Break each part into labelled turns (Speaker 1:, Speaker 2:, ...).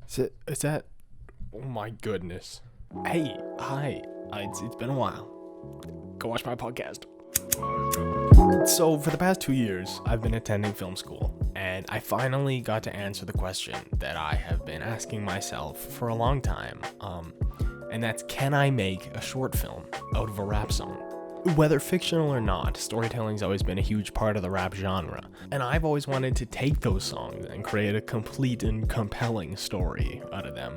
Speaker 1: Is that? Oh my goodness. Hey, hi. It's been a while. Go watch my podcast. So for the past 2 years, I've been attending film school, and I finally got to answer the question that I have been asking myself for a long time. And that's, can I make a short film out of a rap song? Whether fictional or not, storytelling's always been a huge part of the rap genre, and I've always wanted to take those songs and create a complete and compelling story out of them.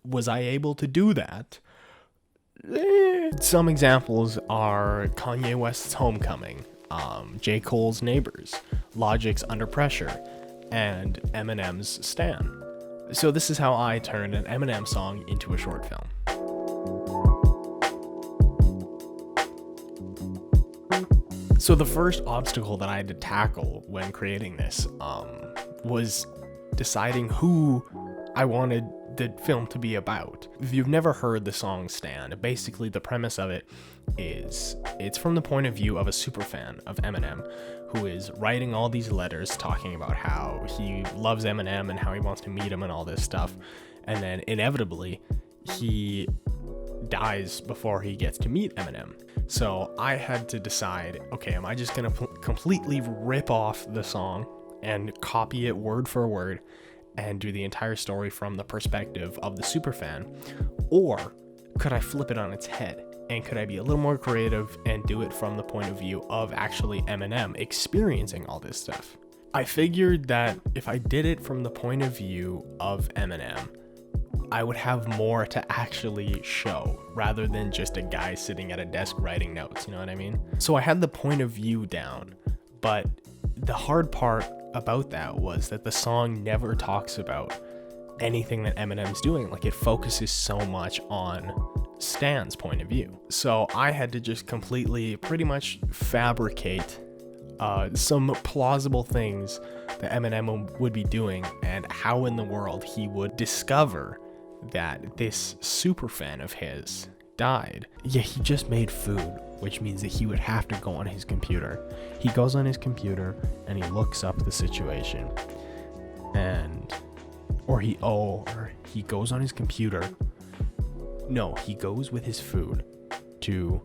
Speaker 1: Was I able to do that? Some examples are Kanye West's Homecoming, J. Cole's Neighbors, Logic's Under Pressure, and Eminem's Stan. So this is how I turned an Eminem song into a short film. So the first obstacle that I had to tackle when creating this was deciding who I wanted the film to be about. If you've never heard the song Stan, basically the premise of it is it's from the point of view of a superfan of Eminem who is writing all these letters talking about how he loves Eminem and how he wants to meet him and all this stuff. And then inevitably he dies before he gets to meet Eminem. So I had to decide, okay, am I just gonna completely rip off the song and copy it word for word and do the entire story from the perspective of the superfan, or could I flip it on its head? And could I be a little more creative and do it from the point of view of actually Eminem experiencing all this stuff? I figured that if I did it from the point of view of Eminem, I would have more to actually show rather than just a guy sitting at a desk writing notes, you know what I mean? So I had the point of view down, but the hard part about that was that the song never talks about anything that Eminem's doing. Like, it focuses so much on Stan's point of view. So I had to just completely pretty much fabricate some plausible things that Eminem would be doing and how in the world he would discover that this super fan of his died. Yeah, he just made food, which means that he would have to go on his computer. He goes on his computer and he looks up the situation, or he goes on his computer. No, he goes with his food to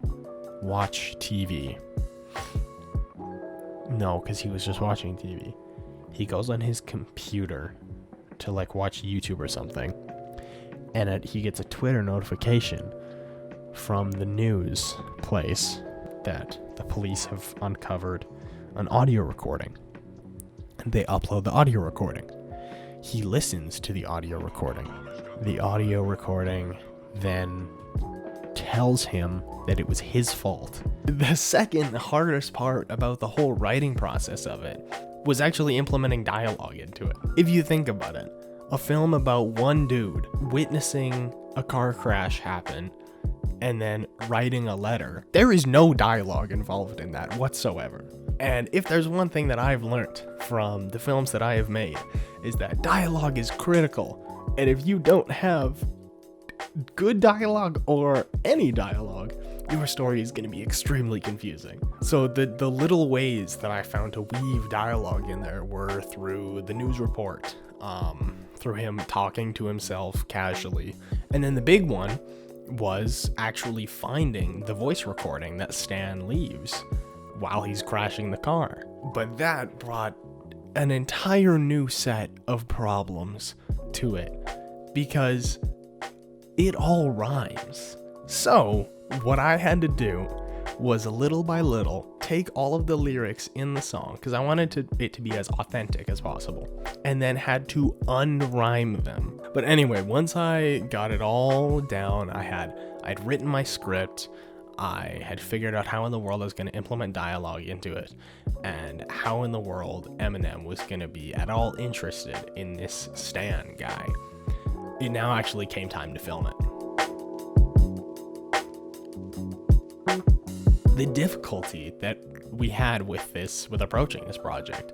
Speaker 1: watch TV. No, because he was just watching TV. He goes on his computer to watch YouTube or something, and he gets a Twitter notification from the news place that the police have uncovered an audio recording, and they upload the audio recording. He listens to the audio recording. The audio recording then tells him that it was his fault. The second hardest part about the whole writing process of it was actually implementing dialogue into it. If you think about it, a film about one dude witnessing a car crash happen and then writing a letter, there is no dialogue involved in that whatsoever. And if there's one thing that I've learned from the films that I have made, is that dialogue is critical. And if you don't have good dialogue or any dialogue, your story is going to be extremely confusing. So the little ways that I found to weave dialogue in there were through the news report, through him talking to himself casually, and then the big one was actually finding the voice recording that Stan leaves while he's crashing the car. But that brought an entire new set of problems to it because it all rhymes. So what I had to do was, little by little, take all of the lyrics in the song, because I wanted it to be as authentic as possible, and then had to unrhyme them. But anyway, once I got it all down, I'd written my script, I had figured out how in the world I was going to implement dialogue into it, and how in the world Eminem was going to be at all interested in this Stan guy. It now actually came time to film it. The difficulty that we had with approaching this project,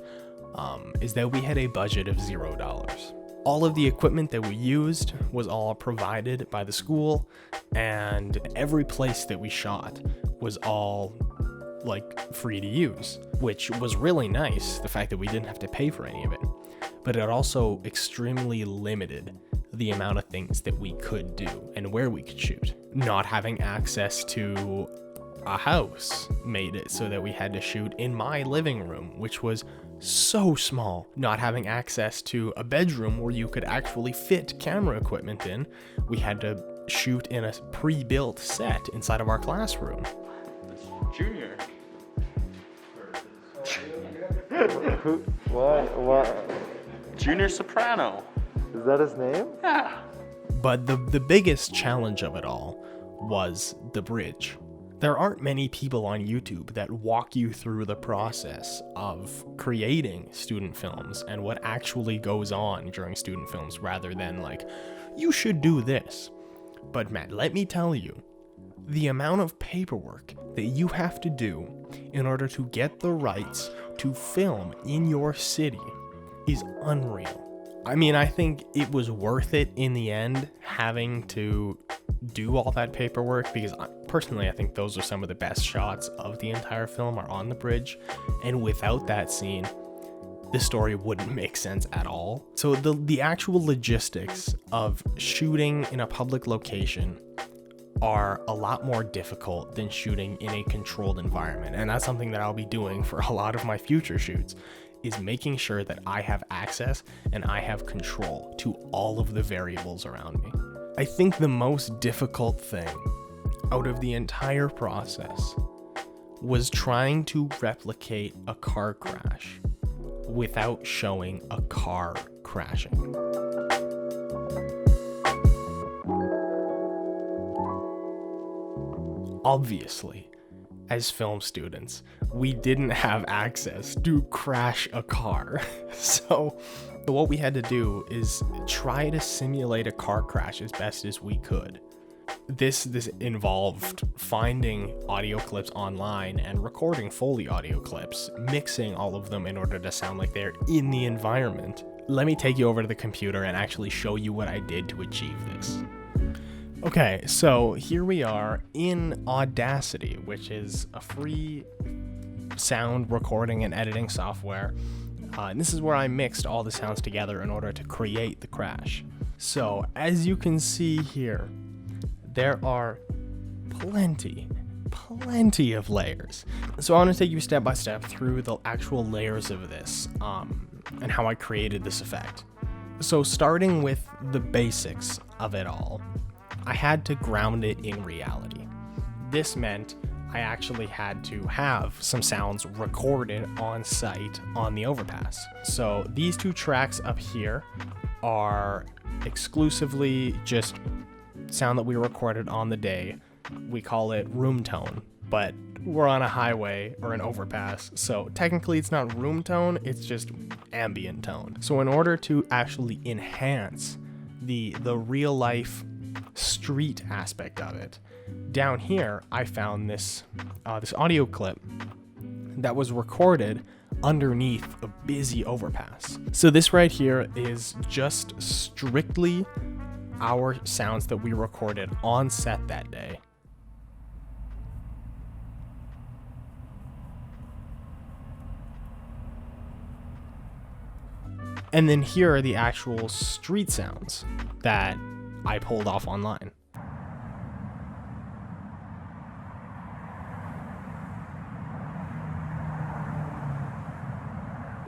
Speaker 1: is that we had a budget of $0. All of the equipment that we used was all provided by the school, and every place that we shot was all free to use, which was really nice, the fact that we didn't have to pay for any of it. but it also extremely limited the amount of things that we could do and where we could shoot. Not having access to a house made it so that we had to shoot in my living room, which was so small. Not having access to a bedroom where you could actually fit camera equipment in, we had to shoot in a pre-built set inside of our classroom.
Speaker 2: Junior.
Speaker 3: What?
Speaker 2: Junior Soprano.
Speaker 3: Is that his name?
Speaker 2: Yeah.
Speaker 1: But the biggest challenge of it all was the bridge. There aren't many people on YouTube that walk you through the process of creating student films and what actually goes on during student films, rather than like, you should do this. But Matt, let me tell you, the amount of paperwork that you have to do in order to get the rights to film in your city is unreal. I mean, I think it was worth it in the end, having to do all that paperwork, because personally I think those are some of the best shots of the entire film are on the bridge, and without that scene the story wouldn't make sense at all. So the actual logistics of shooting in a public location are a lot more difficult than shooting in a controlled environment, and that's something that I'll be doing for a lot of my future shoots, is making sure that I have access and I have control to all of the variables around me. I think the most difficult thing out of the entire process was trying to replicate a car crash without showing a car crashing. Obviously, as film students, we didn't have access to crash a car. So what we had to do is try to simulate a car crash as best as we could. This involved finding audio clips online and recording Foley audio clips, mixing all of them in order to sound like they're in the environment. Let me take you over to the computer and actually show you what I did to achieve this. Okay, so here we are in Audacity, which is a free sound recording and editing software. And this is where I mixed all the sounds together in order to create the crash. So as you can see here, there are plenty of layers. So I want to take you step by step through the actual layers of this and how I created this effect. So starting with the basics of it all, I had to ground it in reality. This meant I actually had to have some sounds recorded on site on the overpass. So these two tracks up here are exclusively just sound that we recorded on the day. We call it room tone, but we're on a highway or an overpass, so technically it's not room tone, it's just ambient tone. So in order to actually enhance the real life street aspect of it, down here I found this audio clip that was recorded underneath a busy overpass. So this right here is just strictly our sounds that we recorded on set that day. And then here are the actual street sounds that I pulled off online.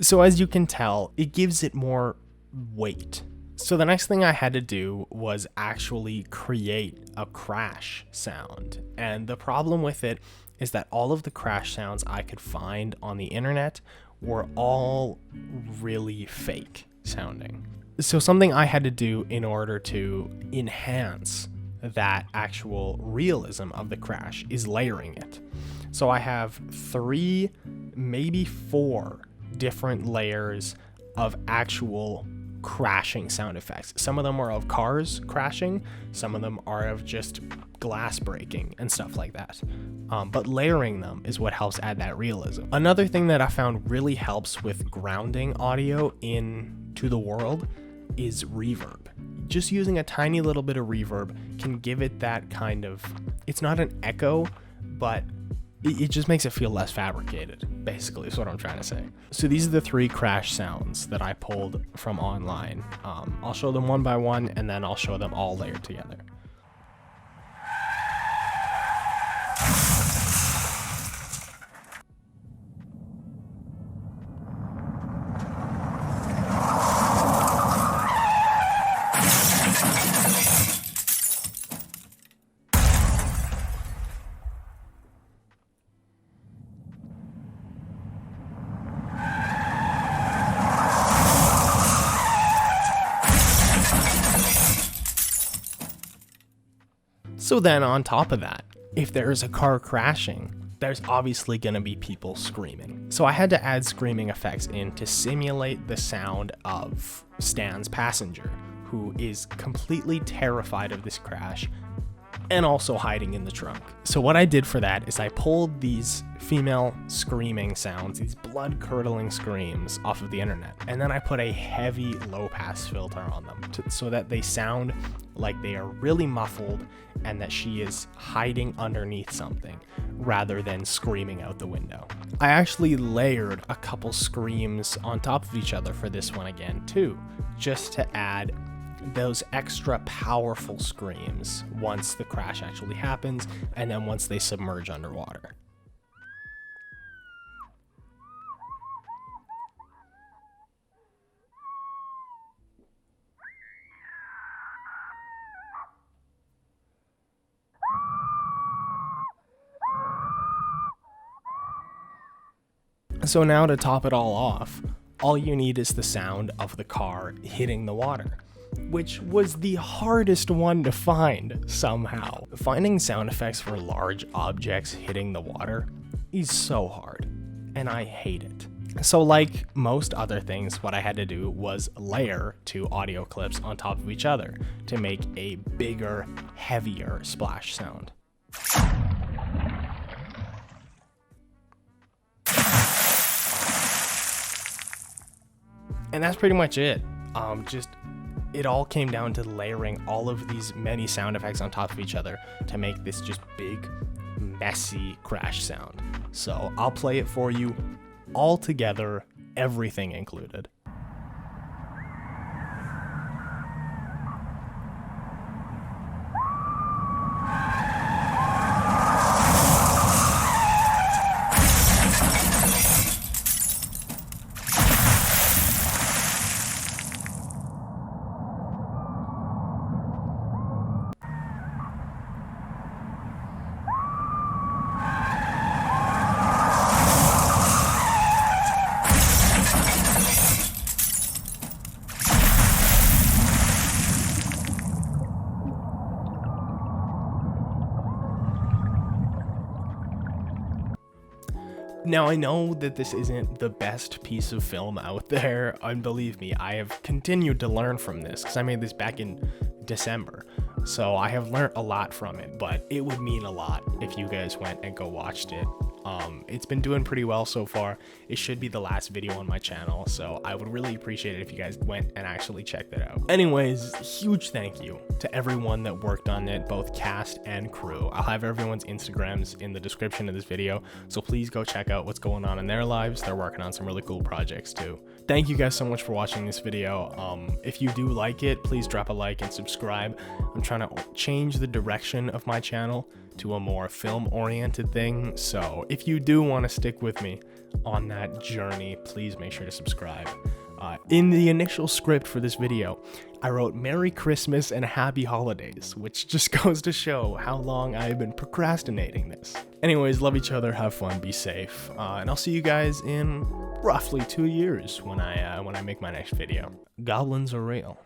Speaker 1: So as you can tell, it gives it more weight. So the next thing I had to do was actually create a crash sound. And the problem with it is that all of the crash sounds I could find on the internet were all really fake sounding. So something I had to do in order to enhance that actual realism of the crash is layering it. So I have 3, maybe 4 different layers of actual crashing sound effects. Some of them are of cars crashing, some of them are of just glass breaking and stuff like that. But layering them is what helps add that realism. Another thing that I found really helps with grounding audio into the world is reverb. Just using a tiny little bit of reverb can give it that kind of, it's not an echo, but it just makes it feel less fabricated, basically, is what I'm trying to say. So these are the 3 crash sounds that I pulled from online. I'll show them one by one, and then I'll show them all layered together. So then on top of that, if there's a car crashing, there's obviously going to be people screaming. So I had to add screaming effects in to simulate the sound of Stan's passenger, who is completely terrified of this crash and also hiding in the trunk. So what I did for that is I pulled these female screaming sounds, these blood-curdling screams off of the internet, and then I put a heavy low-pass filter on them so that they sound like they are really muffled and that she is hiding underneath something rather than screaming out the window. I actually layered a couple screams on top of each other for this one again too, just to add those extra powerful screams once the crash actually happens and then once they submerge underwater. So now to top it all off, all you need is the sound of the car hitting the water, which was the hardest one to find somehow. Finding sound effects for large objects hitting the water is so hard, and I hate it. So like most other things, what I had to do was layer 2 audio clips on top of each other to make a bigger, heavier splash sound. And that's pretty much it. It all came down to layering all of these many sound effects on top of each other to make this just big, messy crash sound. So I'll play it for you all together, everything included. Now, I know that this isn't the best piece of film out there, and believe me, I have continued to learn from this, because I made this back in December, so I have learned a lot from it, but it would mean a lot if you guys went and go watched it. It's been doing pretty well so far. It should be the last video on my channel, so I would really appreciate it if you guys went and actually checked it out. Anyways, huge thank you to everyone that worked on it, both cast and crew. I'll have everyone's Instagrams in the description of this video, so please go check out what's going on in their lives. They're working on some really cool projects too. Thank you guys so much for watching this video. If you do like it, please drop a like and subscribe. I'm trying to change the direction of my channel to a more film-oriented thing, so if you do want to stick with me on that journey, please make sure to subscribe. In the initial script for this video, I wrote Merry Christmas and Happy Holidays, which just goes to show how long I've been procrastinating this. Anyways, love each other, have fun, be safe, and I'll see you guys in roughly 2 years when I make my next video. Goblins are real.